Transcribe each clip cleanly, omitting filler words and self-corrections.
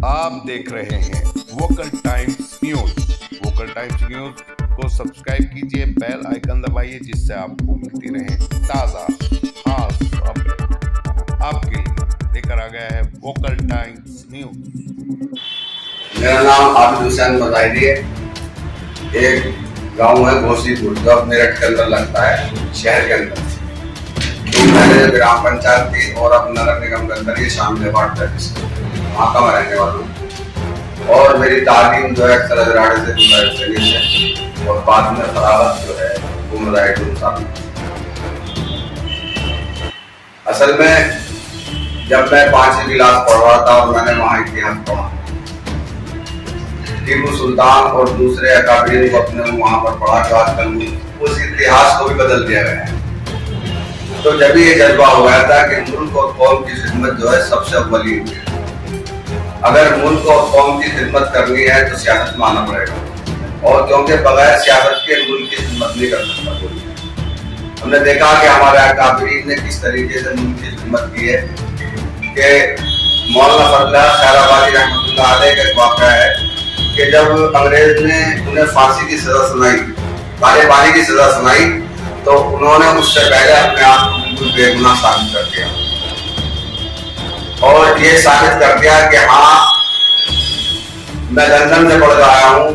आप देख रहे हैं vocal times news. Vocal times news को सब्सक्राइब कीजिए, बेल आइकन दबाइए, जिससे आपको मिलती रहे ताज़ा खास अपडेट। आपके लिए लेकर आ गया है वोकल टाइम्स न्यूज। मेरा नाम आबिद हुसैन बदायली है। एक गांव है घोसीपुर, जो मेरठ के अंदर लगता है, शहर के अंदर। तो पहले ग्राम पंचायत थी और अब नगर निगम के अंदर ये शामिल है वार्ड सर्विस। वहाँ का मैं रहने वाला हूँ और मेरी तालीम जो है सरजराड़े से से और बाद में फरागत जो है असल में जब मैं 5वीं क्लास पढ़ रहा था और मैंने वहाँ इतिहास पढ़ा, टीपू सुल्तान और दूसरे अकाबरीन को अपने वहाँ पर पढ़ा जो आजकल उस इतिहास को भी बदल दिया गया है। तो जब ये जज्बा हो गया था कि मुल्क और कौम की खिदमत जो है सबसे अव्वली है। अगर मुल्क और कौम की खिदमत करनी है तो सियासत में आना पड़ेगा, और क्योंकि बगैर सियासत के मुल्क की खिदमत नहीं कर सकता कोई। हमने देखा कि हमारे अकाबरीन ने किस तरीके से मुल्क की खिदमत की है कि मौलाना फजला खैराबादी रहमतुल्लाह अलैह का एक वाक़या है कि जब अंग्रेज ने उन्हें फांसी की सजा सुनाई, काले पानी की सजा सुनाई, तो उन्होंने उससे पहले अपने आप को बिल्कुल बेगुनाह साबित कर दिया और ये साबित कर दिया कि हाँ, मैं लंदन से पढ़ आया हूँ,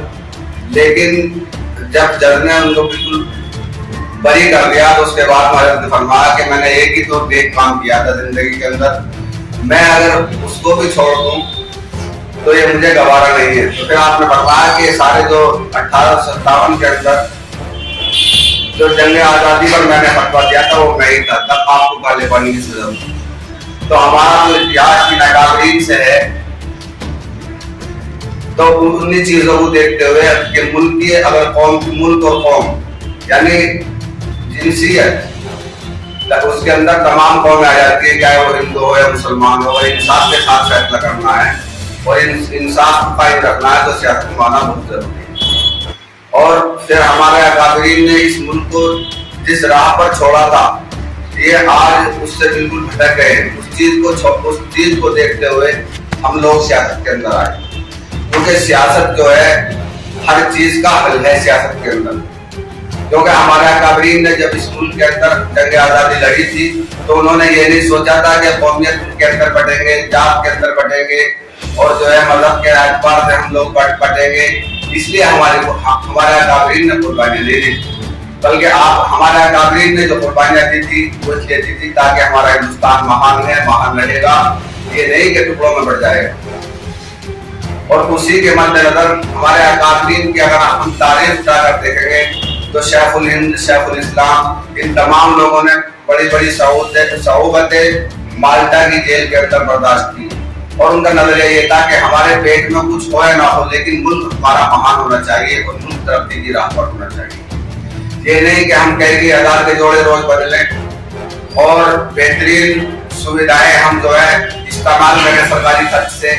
लेकिन जब जज ने उनको बिल्कुल बरी कर दिया तो उसके बाद हजरत ने फरमाया कि मैंने एक ही तो नेक काम किया था जिंदगी के अंदर, मैं अगर उसको भी छोड़ दूं तो ये मुझे गवारा नहीं है। तो फिर आपने फरमाया कि सारे जो 1857 के अंदर जो जंग आजादी पर मैंने फतवा दिया था वो मैं ही था, तब आपको काले पानी की सजा। तो हमारा जो इतिहास की नाकाबरीन से है, तो उन्हीं चीजों को देखते हुए कि मुल्क की अगर कौम की मुल्क और कौम यानी जिनसियत, उसके अंदर तमाम कौमें आ जाती है, चाहे वो हिंदू हो या मुसलमान हो, इंसाफ के साथ फैसला करना है और इंसाफ को कायम रखना है, तो सियासत में आना बहुत जरूरी है। और फिर हमारे अकाबरीन ने इस मुल्क को जिस राह पर छोड़ा था, ये आज उससे बिल्कुल भटक गए। उस चीज को देखते हुए हम लोग सियासत के अंदर आए, क्योंकि सियासत जो है हर चीज का हल है सियासत के अंदर। क्योंकि हमारे अकाबरीन ने जब इस मुल्क के अंदर जंग आजादी लड़ी थी तो उन्होंने ये नहीं सोचा था कि कौमियत के अंदर बटेंगे, जात के अंदर बटेंगे और जो है मजहब के एतबार से हम लोग बटेंगे। इसलिए हमारे अकाबरीन ने कुर्बानी दी थी, बल्कि आप हमारे अकाबरीन ने जो कुर्बानियां दी थी वो इसलिए दी थी ताकि हमारा हिंदुस्तान महान है, महान रहेगा, ये नहीं कि टुकड़ों में बढ़ जाएगा। और उसी के मद्देनजर हमारे अकाबरीन की अगर हम तारीफ उठाकर देखेंगे तो शेखुल हिंद, शेखुल इस्लाम, इन तमाम लोगों ने बड़ी बड़ी सहुबतें माल्टा की जेल के अंदर बर्दाश्त की और उनका नजरिया ये था कि हमारे पेट में कुछ हो या ना हो, लेकिन मुल्क हमारा महान होना चाहिए और मुल्क तरक्की की राह पर होना चाहिए। ये नहीं कि हम कहें कि आधार के जोड़े रोज बदलें और बेहतरीन सुविधाएं हम जो है इस्तेमाल करें सरकारी खर्च से।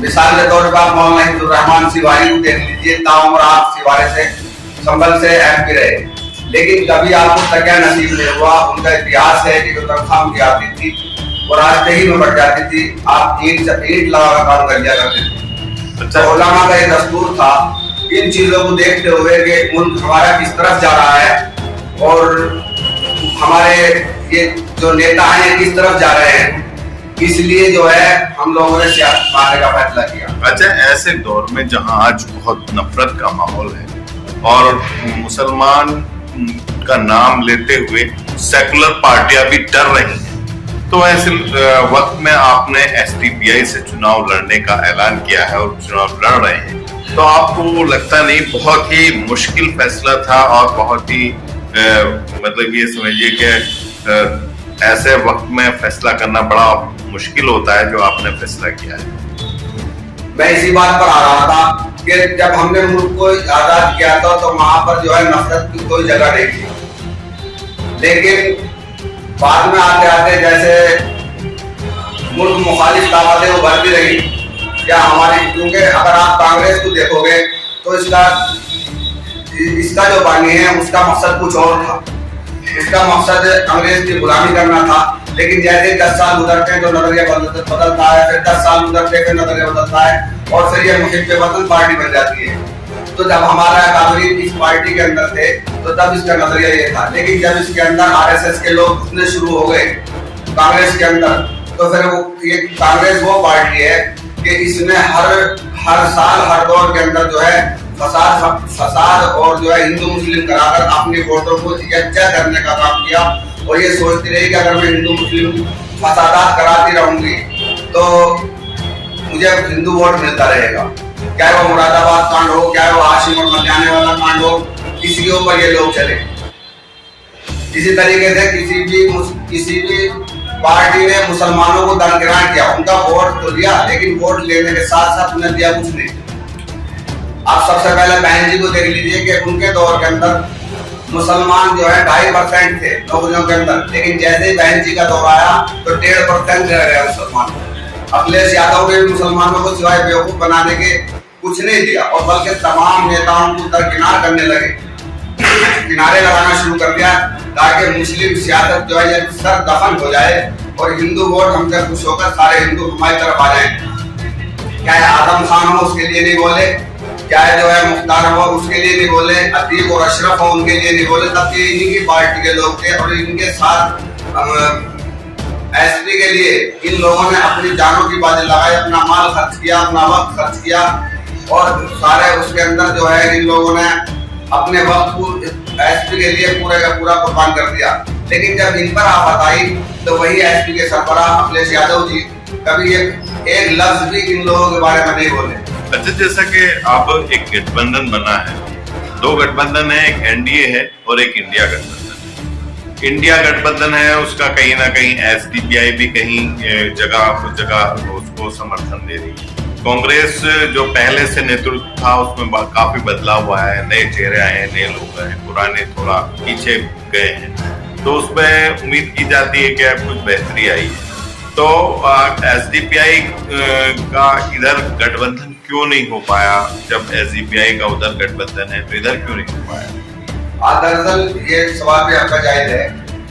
मिसाल के तौर पर आप मौलाना हिंदुर्रहमान सिवारी को देख लीजिए, ताउम्र आप सिवारे से संभल से एमपी रहे, लेकिन कभी आपको तकिया नसीब नहीं हुआ। उनका इतिहास है कि जो तनख्वाह उनकी आती थी वो रास्ते ही में बढ़ जाती थी, आप ईंट लगा काम कर लिया करते थे। अच्छा, उलमा का ये दस्तूर था। इन चीजों को देखते हुए कि मुल्क हमारा किस तरफ जा रहा है और हमारे ये जो नेता हैं किस तरफ जा रहे हैं, इसलिए जो है हम लोगों ने सियासत मारने का फैसला किया। अच्छा, ऐसे दौर में जहां आज बहुत नफरत का माहौल है और मुसलमान का नाम लेते हुए सेकुलर पार्टियां भी डर रही हैं, तो ऐसे वक्त में आपने एसडीपीआई से चुनाव लड़ने का ऐलान किया है और चुनाव लड़ रहे हैं, तो आपको लगता नहीं बहुत ही मुश्किल फैसला था और बहुत ही मतलब ये समझिए कि ऐसे वक्त में फैसला करना बड़ा मुश्किल होता है जो आपने फैसला किया है। मैं इसी बात पर आ रहा था कि जब हमने मुल्क को आजाद किया था तो वहां पर जो है नफरत की कोई जगह नहीं थी, लेकिन बाद में आते आते जैसे मुल्क मुखालिफ ताकतें उभर भी रही क्या हमारी, क्योंकि अगर आप कांग्रेस को देखोगे तो इसका जो बानी है उसका मकसद कुछ और था। इसका मकसद अंग्रेज की गुलामी करना था, लेकिन जैसे 10 साल गुजरते हैं तो नजरिया बदलता है, फिर 10 साल गुजरते हैं फिर नजरिया बदलता है, और फिर ये मुहिब वतन पार्टी बन जाती है। तो जब हमारा कांग्रेस इस पार्टी के अंदर थे तो तब इसका नजरिया ये था, लेकिन जब इसके अंदर आरएसएस के लोग घुसने शुरू हो गए कांग्रेस के अंदर, तो फिर ये कांग्रेस वो पार्टी है कि इसने हर साल हर दौर के अंदर जो है फसाद और जो है हिंदू मुस्लिम कराकर अपने वोटों को यज्ञा करने का काम किया, और ये सोचती रही कि अगर मैं हिंदू मुस्लिम फसादात कराती रहूंगी तो मुझे हिंदू वोट मिलता रहेगा। क्या वो मुरादाबाद कांड हो, क्या वो हाशिम और मरजाने वाला कांड हो, किसी के ऊपर ये लोग चले। इसी तरीके से किसी भी पार्टी ने मुसलमानों को दरकिनार किया, उनका वोट तो लिया, लेकिन वोट लेने के साथ साथ उन्हें दिया कुछ नहीं। आप सबसे पहले बहन जी को देख लीजिए कि उनके दौर के अंदर मुसलमान जो है 2.5% थे नौकरियों के अंदर, लेकिन जैसे ही बहन जी का दौर आया तो 1.5% रह गया मुसलमान। अखिलेश यादव ने मुसलमानों को सिवाय बेवकूफ बनाने के कुछ नहीं दिया, और बल्कि तमाम नेताओं को दरकिनार करने लगे, किनारे लगाना शुरू कर दिया, ताकि मुस्लिम सियासत जो है सर दफन हो जाए और हिंदू वोट हमसे खुश होकर सारे हिंदू हमारी तरफ आ जाए। क्या आजम खान हो उसके लिए नहीं बोले, क्या जो है मुख्तार हो उसके लिए नहीं बोले, अतीक और अशरफ हो उनके लिए नहीं बोले, तब ये इन्हीं की पार्टी के लोग थे, और इनके साथ एसपी के लिए इन लोगों ने अपनी जानों की बाजी लगाई, अपना माल खर्च किया, अपना वक्त खर्च किया, और सारे उसके अंदर जो है इन लोगों ने अपने वक्त को एसपी के लिए पूरे का पूरा कुर्बान कर दिया। लेकिन जब इन पर आफत आई तो वही एसपी के सरबराह अखिलेश यादव जी कभी एक लफ्ज भी इन लोगों के बारे में नहीं बोले। अच्छा, जैसा कि अब एक गठबंधन बना है, 2 गठबंधन है, एक एनडीए है और एक इंडिया गठबंधन। इंडिया गठबंधन है उसका कहीं ना कहीं एसडीपीआई भी कहीं जगह उसको समर्थन दे रही है। कांग्रेस जो पहले से नेतृत्व था उसमें काफी बदलाव हुआ है, नए चेहरे आए हैं, नए लोग आए हैं, पुराने थोड़ा पीछे गए हैं, तो उसमें उम्मीद की जाती है कि अब कुछ बेहतरी आई है। तो एसडीपीआई का इधर गठबंधन क्यों नहीं हो पाया, जब एसडीपीआई का उधर गठबंधन है तो इधर क्यों नहीं हो पाया? दरअसल ये सवाल भी आपका जायज है।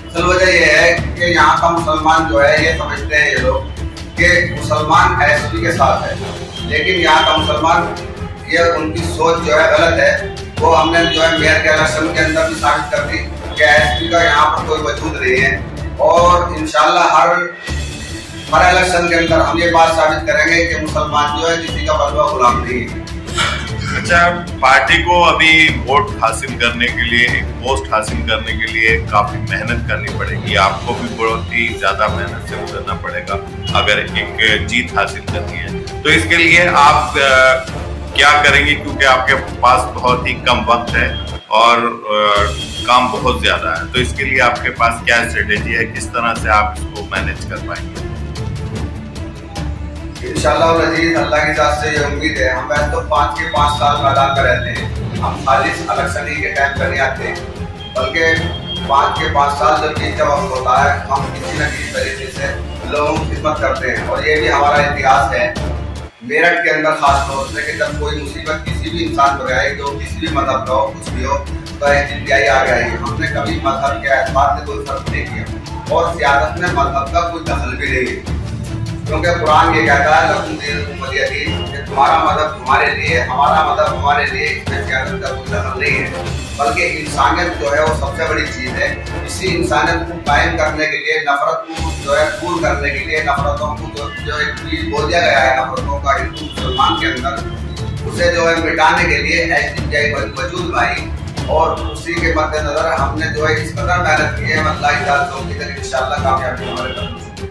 असल वजह यह है कि यहाँ का मुसलमान जो है ये समझते हैं ये लोग कि मुसलमान एसपी के साथ है, लेकिन यहाँ का मुसलमान ये उनकी सोच जो है गलत है। वो हमने जो है मेयर के इलेक्शन के अंदर भी साबित कर दी कि एसपी का यहाँ पर कोई वजूद नहीं है, और इंशाल्लाह हर इलेक्शन के अंदर हम ये बात साबित करेंगे कि मुसलमान जो है किसी का बलवा गुलाम नहीं है। अच्छा, पार्टी को अभी वोट हासिल करने के लिए, एक पोस्ट हासिल करने के लिए काफी मेहनत करनी पड़ेगी, आपको भी बहुत ही ज्यादा मेहनत से गुजरना पड़ेगा अगर एक जीत हासिल करनी है। तो इसके लिए आप क्या करेंगे, क्योंकि आपके पास बहुत ही कम वक्त है और काम बहुत ज्यादा है, तो इसके लिए आपके पास क्या स्ट्रेटेजी है, किस तरह से आप इसको मैनेज कर पाएंगे? इंशाअल्लाह अजीज, अल्लाह की जात से ये उम्मीद है। हम वैसे तो 5 के 5 साल मैदान में रहते हैं, हम खाली इलेक्शन ही के टाइम पर नहीं आते, बल्कि 5 के 5 साल जब जीत का वक्त होता है हम किसी न किसी तरीके से लोगों की खिदमत करते हैं, और ये भी हमारा इतिहास है। मेरठ के अंदर खास तौर से कि जब कोई मुसीबत किसी भी इंसान पर आए, जो किसी भी मजहब का हो, कुछ भी हो, तो एसडीपीआई आ गई। हमने कभी मजहब के एतबार से कोई फर्क नहीं किया, और सियासत में मजहब का कोई दखल भी नहीं है, क्योंकि कुरान ये कहता है लकुम दीनुकुम वलिय दीन, कि तुम्हारा मजहब तुम्हारे लिए, हमारा मजहब हमारे लिए, इसमें सियासत का कोई दखल नहीं है। बल्कि इंसानियत जो है वो सबसे बड़ी चीज है। इसी इंसानियत को कायम करने के लिए, नफरत को जो है दूर करने के लिए, नफरतों को जो एक चीज बोल दिया गया है नफरतों का हिंदू मुसलमान के अंदर, उसे जो है मिटाने के लिए एसडीपीआई वजूद में आई, और उसी के मद्देनजर हमने जो है इस कदर मेहनत की है, अल्लाह की इंशाअल्लाह कामयाबी हमारे